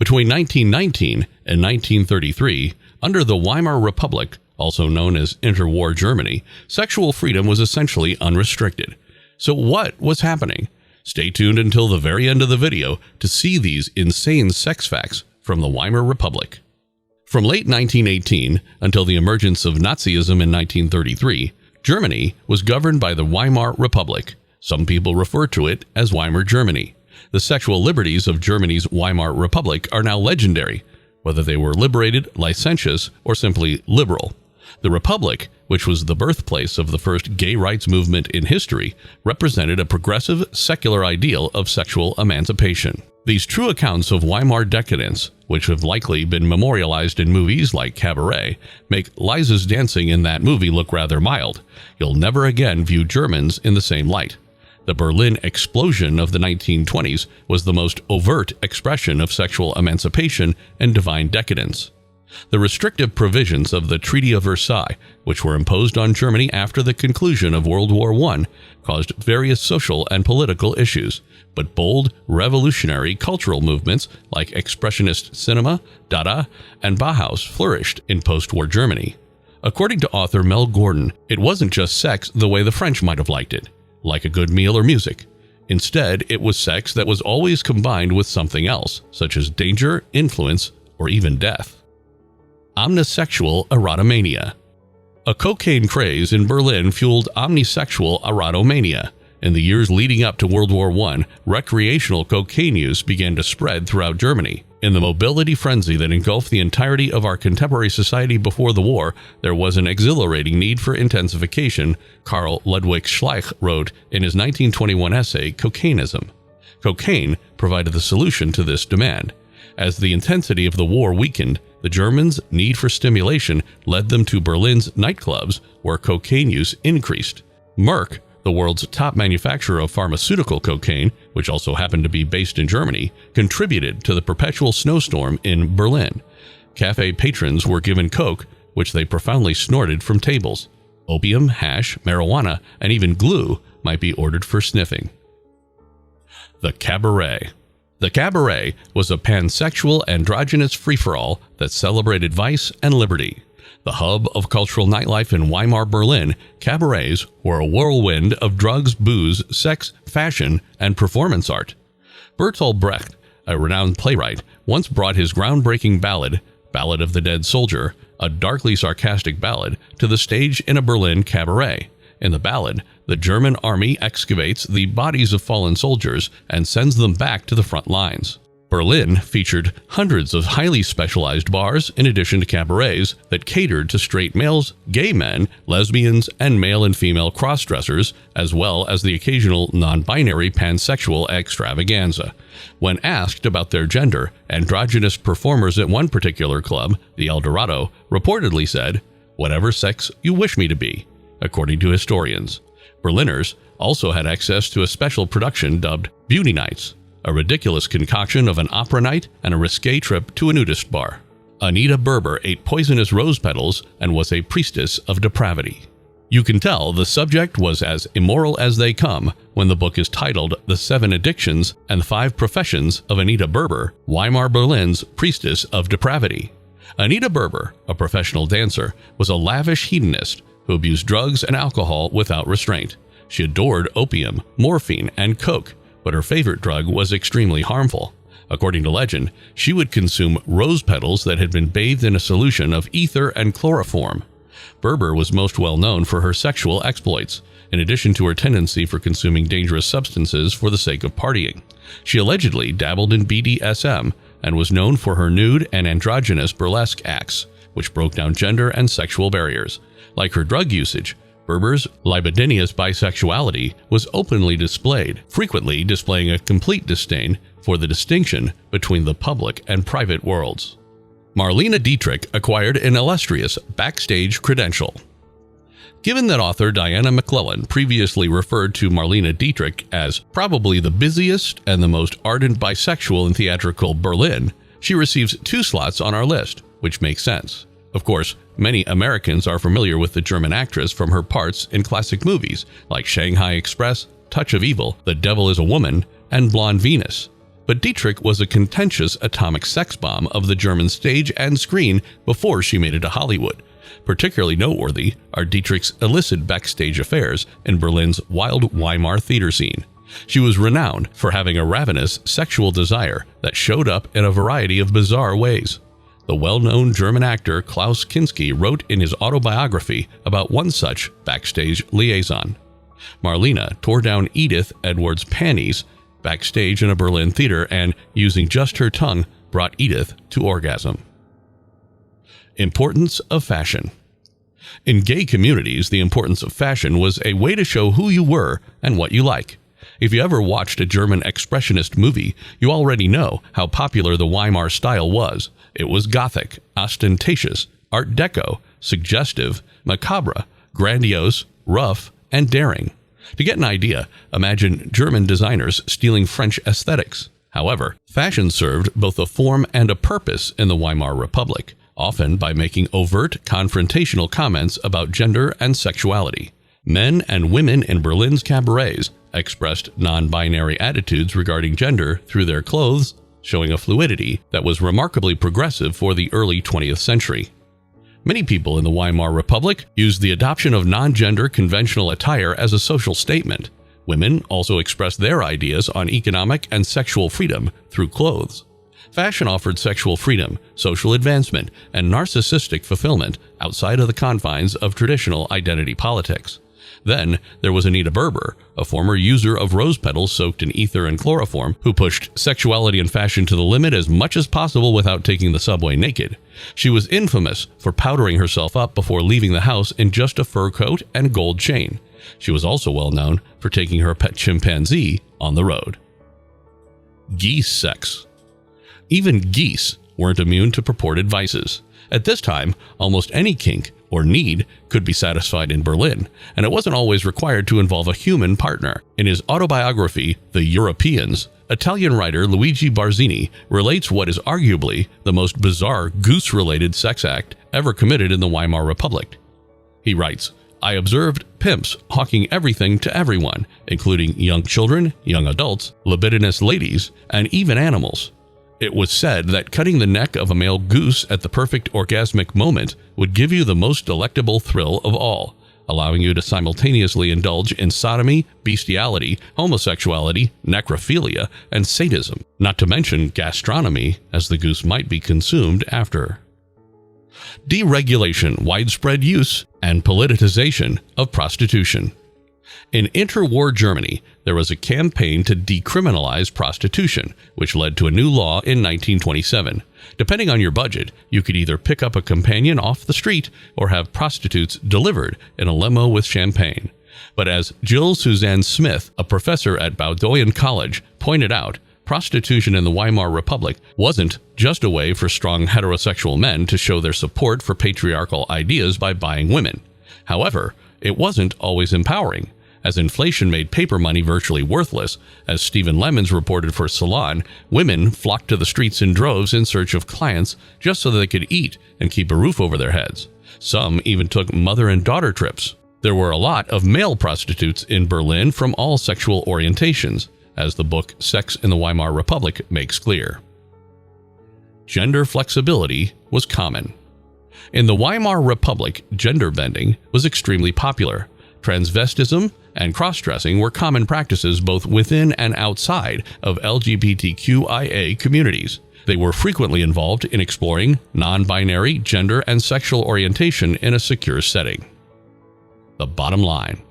Between 1919 and 1933, under the Weimar Republic, also known as interwar Germany, sexual freedom was essentially unrestricted. So what was happening? Stay tuned until the very end of the video to see these insane sex facts from the Weimar Republic. From late 1918 until the emergence of Nazism in 1933, Germany was governed by the Weimar Republic. Some people refer to it as Weimar Germany. The sexual liberties of Germany's Weimar Republic are now legendary, whether they were liberated, licentious, or simply liberal. The Republic, which was the birthplace of the first gay rights movement in history, represented a progressive, secular ideal of sexual emancipation. These true accounts of Weimar decadence, which have likely been memorialized in movies like Cabaret, make Liza's dancing in that movie look rather mild. You'll never again view Germans in the same light. The Berlin explosion of the 1920s was the most overt expression of sexual emancipation and divine decadence. The restrictive provisions of the Treaty of Versailles, which were imposed on Germany after the conclusion of World War I, caused various social and political issues, but bold, revolutionary cultural movements like Expressionist cinema, Dada, and Bauhaus flourished in post-war Germany. According to author Mel Gordon, it wasn't just sex the way the French might have liked it, like a good meal or music. Instead, it was sex that was always combined with something else, such as danger, influence, or even death. Omnisexual erotomania. A cocaine craze in Berlin fueled omnisexual erotomania. In the years leading up to World War I, recreational cocaine use began to spread throughout Germany. In the mobility frenzy that engulfed the entirety of our contemporary society before the war, there was an exhilarating need for intensification, Karl Ludwig Schleich wrote in his 1921 essay, Cocainism. Cocaine provided the solution to this demand. As the intensity of the war weakened, the Germans' need for stimulation led them to Berlin's nightclubs, where cocaine use increased. Merck, the world's top manufacturer of pharmaceutical cocaine, which also happened to be based in Germany, contributed to the perpetual snowstorm in Berlin. Cafe patrons were given coke, which they profoundly snorted from tables. Opium, hash, marijuana, and even glue might be ordered for sniffing. The Cabaret. The cabaret was a pansexual androgynous free-for-all that celebrated vice and liberty. The hub of cultural nightlife in Weimar, Berlin, cabarets were a whirlwind of drugs, booze, sex, fashion, and performance art. Bertolt Brecht, a renowned playwright, once brought his groundbreaking ballad, Ballad of the Dead Soldier, a darkly sarcastic ballad, to the stage in a Berlin cabaret. In the ballad, the German army excavates the bodies of fallen soldiers and sends them back to the front lines. Berlin featured hundreds of highly specialized bars in addition to cabarets that catered to straight males, gay men, lesbians, and male and female cross-dressers, as well as the occasional non-binary pansexual extravaganza. When asked about their gender, androgynous performers at one particular club, the El Dorado, reportedly said, "Whatever sex you wish me to be," according to historians. Berliners also had access to a special production dubbed Beauty Nights, a ridiculous concoction of an opera night and a risque trip to a nudist bar. Anita Berber ate poisonous rose petals and was a priestess of depravity. You can tell the subject was as immoral as they come when the book is titled The 7 Addictions and 5 Professions of Anita Berber, Weimar Berlin's Priestess of Depravity. Anita Berber, a professional dancer, was a lavish hedonist who abused drugs and alcohol without restraint. She adored opium, morphine, and coke, but her favorite drug was extremely harmful. According to legend, she would consume rose petals that had been bathed in a solution of ether and chloroform. Berber was most well known for her sexual exploits, in addition to her tendency for consuming dangerous substances for the sake of partying. She allegedly dabbled in BDSM and was known for her nude and androgynous burlesque acts, which broke down gender and sexual barriers. Like her drug usage, Berber's libidinous bisexuality was openly displayed, frequently displaying a complete disdain for the distinction between the public and private worlds. Marlene Dietrich acquired an illustrious backstage credential. Given that author Diana McClellan previously referred to Marlene Dietrich as probably the busiest and the most ardent bisexual in theatrical Berlin, she receives 2 slots on our list, which makes sense. Of course, many Americans are familiar with the German actress from her parts in classic movies like Shanghai Express, Touch of Evil, The Devil is a Woman, and Blonde Venus. but Dietrich was a contentious atomic sex bomb of the German stage and screen before she made it to Hollywood. Particularly noteworthy are Dietrich's illicit backstage affairs in Berlin's wild Weimar theater scene. She was renowned for having a ravenous sexual desire that showed up in a variety of bizarre ways. The well-known German actor Klaus Kinski wrote in his autobiography about one such backstage liaison. Marlene tore down Edith Edwards' panties backstage in a Berlin theater and, using just her tongue, brought Edith to orgasm. Importance of fashion. In gay communities, the importance of fashion was a way to show who you were and what you like. If you ever watched a German expressionist movie, you already know how popular the Weimar style was. It was Gothic, ostentatious, Art Deco, suggestive, macabre, grandiose, rough, and daring. To get an idea, imagine German designers stealing French aesthetics. However, fashion served both a form and a purpose in the Weimar Republic, often by making overt, confrontational comments about gender and sexuality. Men and women in Berlin's cabarets expressed non-binary attitudes regarding gender through their clothes, showing a fluidity that was remarkably progressive for the early 20th century. Many people in the Weimar Republic used the adoption of non-gender conventional attire as a social statement. Women also expressed their ideas on economic and sexual freedom through clothes. Fashion offered sexual freedom, social advancement, and narcissistic fulfillment outside of the confines of traditional identity politics. Then there was Anita Berber, a former user of rose petals soaked in ether and chloroform, who pushed sexuality and fashion to the limit as much as possible without taking the subway naked. She was infamous for powdering herself up before leaving the house in just a fur coat and gold chain. She was also well known for taking her pet chimpanzee on the road. Geese sex. Even geese weren't immune to purported vices. At this time, almost any kink or need could be satisfied in Berlin, and it wasn't always required to involve a human partner. In his autobiography, The Europeans, Italian writer Luigi Barzini relates what is arguably the most bizarre goose-related sex act ever committed in the Weimar Republic. He writes, "I observed pimps hawking everything to everyone, including young children, young adults, libidinous ladies, and even animals. It was said that cutting the neck of a male goose at the perfect orgasmic moment would give you the most delectable thrill of all, allowing you to simultaneously indulge in sodomy, bestiality, homosexuality, necrophilia, and sadism, not to mention gastronomy, as the goose might be consumed after." Deregulation, widespread use, and politicization of prostitution. In interwar Germany, there was a campaign to decriminalize prostitution, which led to a new law in 1927. Depending on your budget, you could either pick up a companion off the street or have prostitutes delivered in a limo with champagne. But as Jill Suzanne Smith, a professor at Bowdoin College, pointed out, prostitution in the Weimar Republic wasn't just a way for strong heterosexual men to show their support for patriarchal ideas by buying women. However, it wasn't always empowering. As inflation made paper money virtually worthless, as Stephen Lemons reported for Salon, women flocked to the streets in droves in search of clients just so they could eat and keep a roof over their heads. Some even took mother and daughter trips. There were a lot of male prostitutes in Berlin from all sexual orientations, as the book Sex in the Weimar Republic makes clear. Gender flexibility was common. In the Weimar Republic, gender bending was extremely popular. Transvestism and cross-dressing were common practices both within and outside of LGBTQIA communities. They were frequently involved in exploring non-binary gender and sexual orientation in a secure setting. The bottom line.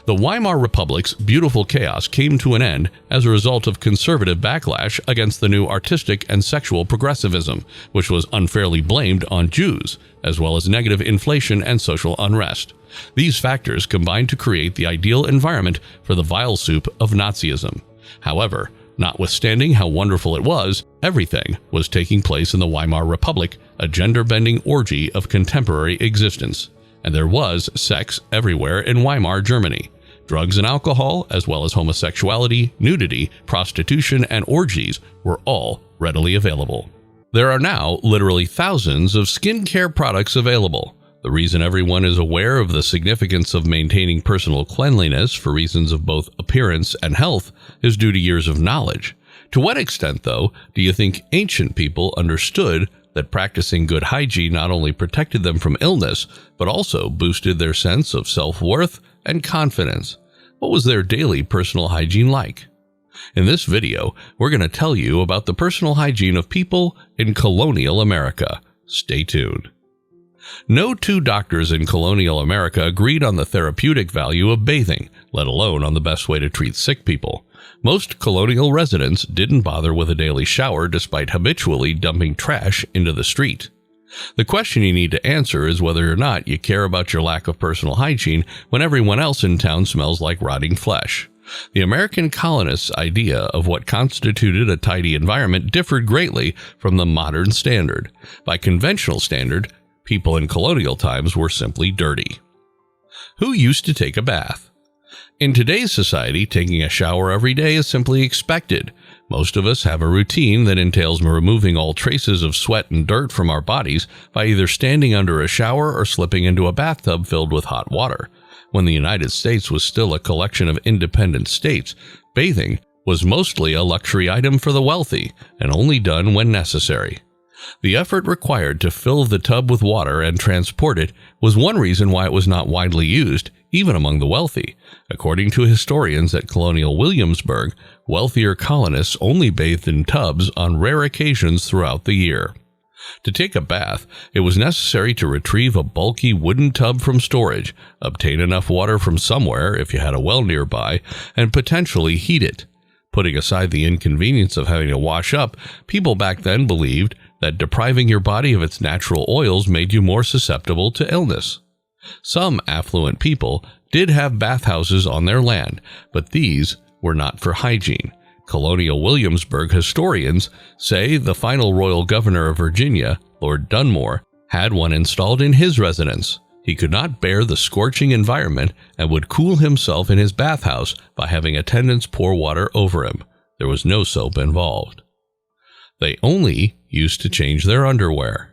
The Weimar Republic's beautiful chaos came to an end as a result of conservative backlash against the new artistic and sexual progressivism, which was unfairly blamed on Jews, as well as negative inflation and social unrest. These factors combined to create the ideal environment for the vile soup of Nazism. However, notwithstanding how wonderful it was, everything was taking place in the Weimar Republic, a gender-bending orgy of contemporary existence. And there was sex everywhere in Weimar Germany. Drugs and alcohol, as well as homosexuality, nudity, prostitution, and orgies were all readily available. There are now literally thousands of skincare products available. The reason everyone is aware of the significance of maintaining personal cleanliness for reasons of both appearance and health is due to years of knowledge. To what extent, though, do you think ancient people understood that practicing good hygiene not only protected them from illness, but also boosted their sense of self-worth and confidence? What was their daily personal hygiene like? In this video, we're going to tell you about the personal hygiene of people in colonial America. Stay tuned. No two doctors in colonial America agreed on the therapeutic value of bathing, let alone on the best way to treat sick people. Most colonial residents didn't bother with a daily shower despite habitually dumping trash into the street. The question you need to answer is whether or not you care about your lack of personal hygiene when everyone else in town smells like rotting flesh. The American colonists' idea of what constituted a tidy environment differed greatly from the modern standard. By conventional standard, people in colonial times were simply dirty. Who used to take a bath? In today's society, taking a shower every day is simply expected. Most of us have a routine that entails removing all traces of sweat and dirt from our bodies by either standing under a shower or slipping into a bathtub filled with hot water. When the United States was still a collection of independent states, bathing was mostly a luxury item for the wealthy and only done when necessary. The effort required to fill the tub with water and transport it was one reason why it was not widely used, even among the wealthy. According to historians at Colonial Williamsburg, wealthier colonists only bathed in tubs on rare occasions throughout the year. To take a bath, it was necessary to retrieve a bulky wooden tub from storage, obtain enough water from somewhere if you had a well nearby, and potentially heat it. Putting aside the inconvenience of having to wash up, people back then believed that depriving your body of its natural oils made you more susceptible to illness. Some affluent people did have bathhouses on their land, but these were not for hygiene. Colonial Williamsburg historians say the final royal governor of Virginia, Lord Dunmore, had one installed in his residence. He could not bear the scorching environment and would cool himself in his bathhouse by having attendants pour water over him. There was no soap involved. They only used to change their underwear.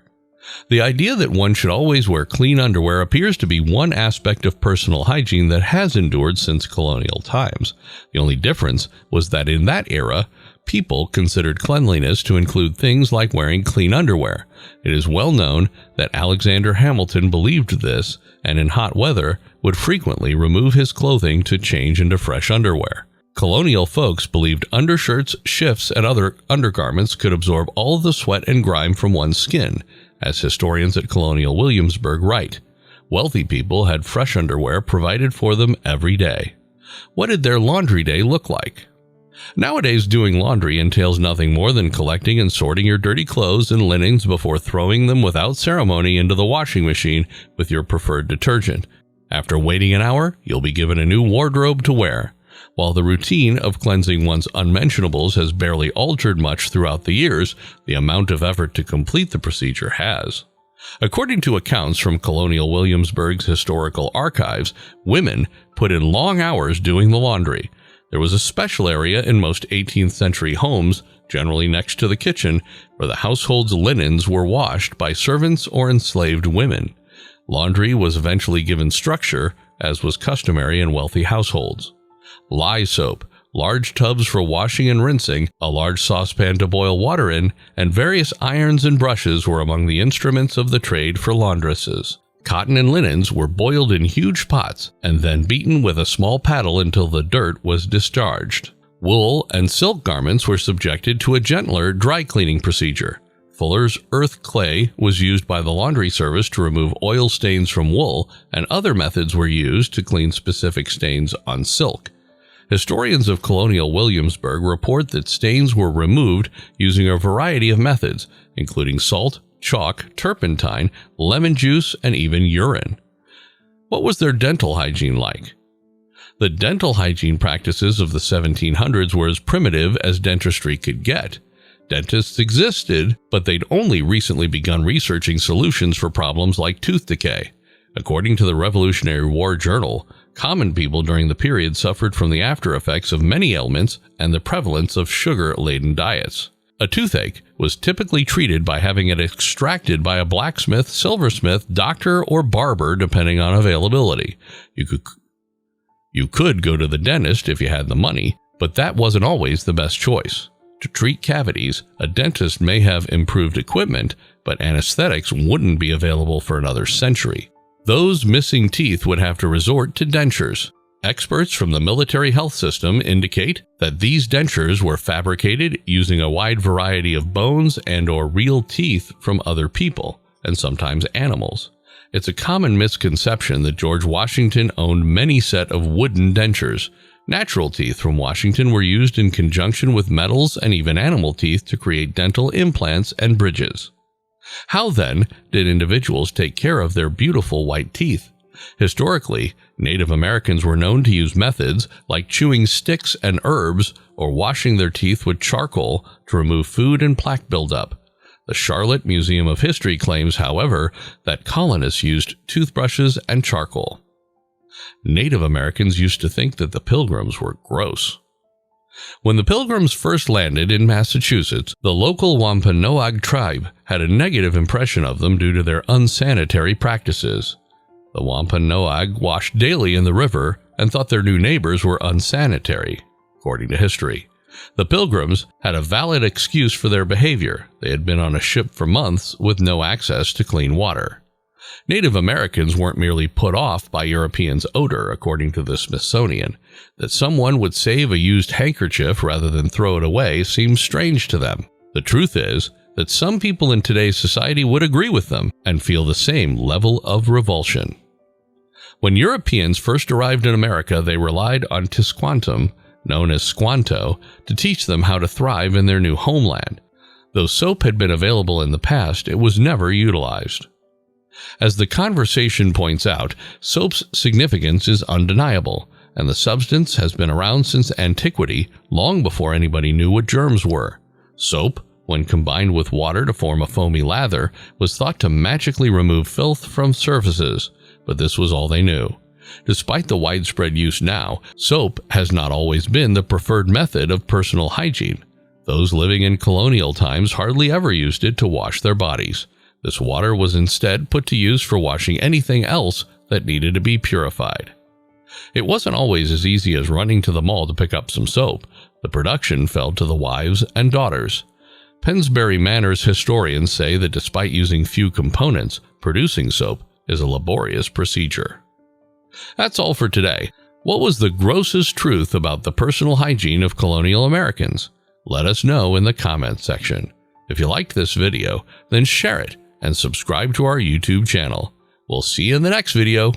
The idea that one should always wear clean underwear appears to be one aspect of personal hygiene that has endured since colonial times. The only difference was that in that era, people considered cleanliness to include things like wearing clean underwear. It is well known that Alexander Hamilton believed this, and in hot weather would frequently remove his clothing to change into fresh underwear. Colonial folks believed undershirts, shifts, and other undergarments could absorb all of the sweat and grime from one's skin. As historians at Colonial Williamsburg write, wealthy people had fresh underwear provided for them every day. What did their laundry day look like? Nowadays, doing laundry entails nothing more than collecting and sorting your dirty clothes and linens before throwing them without ceremony into the washing machine with your preferred detergent. After waiting an hour, you'll be given a new wardrobe to wear. While the routine of cleansing one's unmentionables has barely altered much throughout the years, the amount of effort to complete the procedure has. According to accounts from Colonial Williamsburg's historical archives, women put in long hours doing the laundry. There was a special area in most 18th century homes, generally next to the kitchen, where the household's linens were washed by servants or enslaved women. Laundry was eventually given structure, as was customary in wealthy households. Lye soap, large tubs for washing and rinsing, a large saucepan to boil water in, and various irons and brushes were among the instruments of the trade for laundresses. Cotton and linens were boiled in huge pots and then beaten with a small paddle until the dirt was discharged. Wool and silk garments were subjected to a gentler dry cleaning procedure. Fuller's earth clay was used by the laundry service to remove oil stains from wool, and other methods were used to clean specific stains on silk. Historians of Colonial Williamsburg report that stains were removed using a variety of methods, including salt, chalk, turpentine, lemon juice, and even urine. What was their dental hygiene like? The dental hygiene practices of the 1700s were as primitive as dentistry could get. Dentists existed, but they'd only recently begun researching solutions for problems like tooth decay. According to the Revolutionary War Journal, common people during the period suffered from the after effects of many ailments and the prevalence of sugar-laden diets. A toothache was typically treated by having it extracted by a blacksmith, silversmith, doctor, or barber, depending on availability. You could go to the dentist if you had the money, but that wasn't always the best choice. To treat cavities, a dentist may have improved equipment, but anesthetics wouldn't be available for another century. Those missing teeth would have to resort to dentures. Experts from the military health system indicate that these dentures were fabricated using a wide variety of bones and/or real teeth from other people, and sometimes animals. It's a common misconception that George Washington owned many set of wooden dentures. Natural teeth from Washington were used in conjunction with metals and even animal teeth to create dental implants and bridges. How then did individuals take care of their beautiful white teeth? Historically, Native Americans were known to use methods like chewing sticks and herbs or washing their teeth with charcoal to remove food and plaque buildup. The Charlotte Museum of History claims, however, that colonists used toothbrushes and charcoal. Native Americans used to think that the Pilgrims were gross. When the Pilgrims first landed in Massachusetts, the local Wampanoag tribe had a negative impression of them due to their unsanitary practices. The Wampanoag washed daily in the river and thought their new neighbors were unsanitary, according to history. The Pilgrims had a valid excuse for their behavior. They had been on a ship for months with no access to clean water. Native Americans weren't merely put off by Europeans' odor, according to the Smithsonian. That someone would save a used handkerchief rather than throw it away seems strange to them. The truth is that some people in today's society would agree with them and feel the same level of revulsion. When Europeans first arrived in America, they relied on Tisquantum, known as Squanto, to teach them how to thrive in their new homeland. Though soap had been available in the past, it was never utilized. As the conversation points out, soap's significance is undeniable, and the substance has been around since antiquity, long before anybody knew what germs were. Soap, when combined with water to form a foamy lather, was thought to magically remove filth from surfaces, but this was all they knew. Despite the widespread use now, soap has not always been the preferred method of personal hygiene. Those living in colonial times hardly ever used it to wash their bodies. This water was instead put to use for washing anything else that needed to be purified. It wasn't always as easy as running to the mall to pick up some soap. The production fell to the wives and daughters. Pensbury Manor's historians say that despite using few components, producing soap is a laborious procedure. That's all for today. What was the grossest truth about the personal hygiene of colonial Americans? Let us know in the comments section. If you liked this video, then share it and subscribe to our YouTube channel. We'll see you in the next video.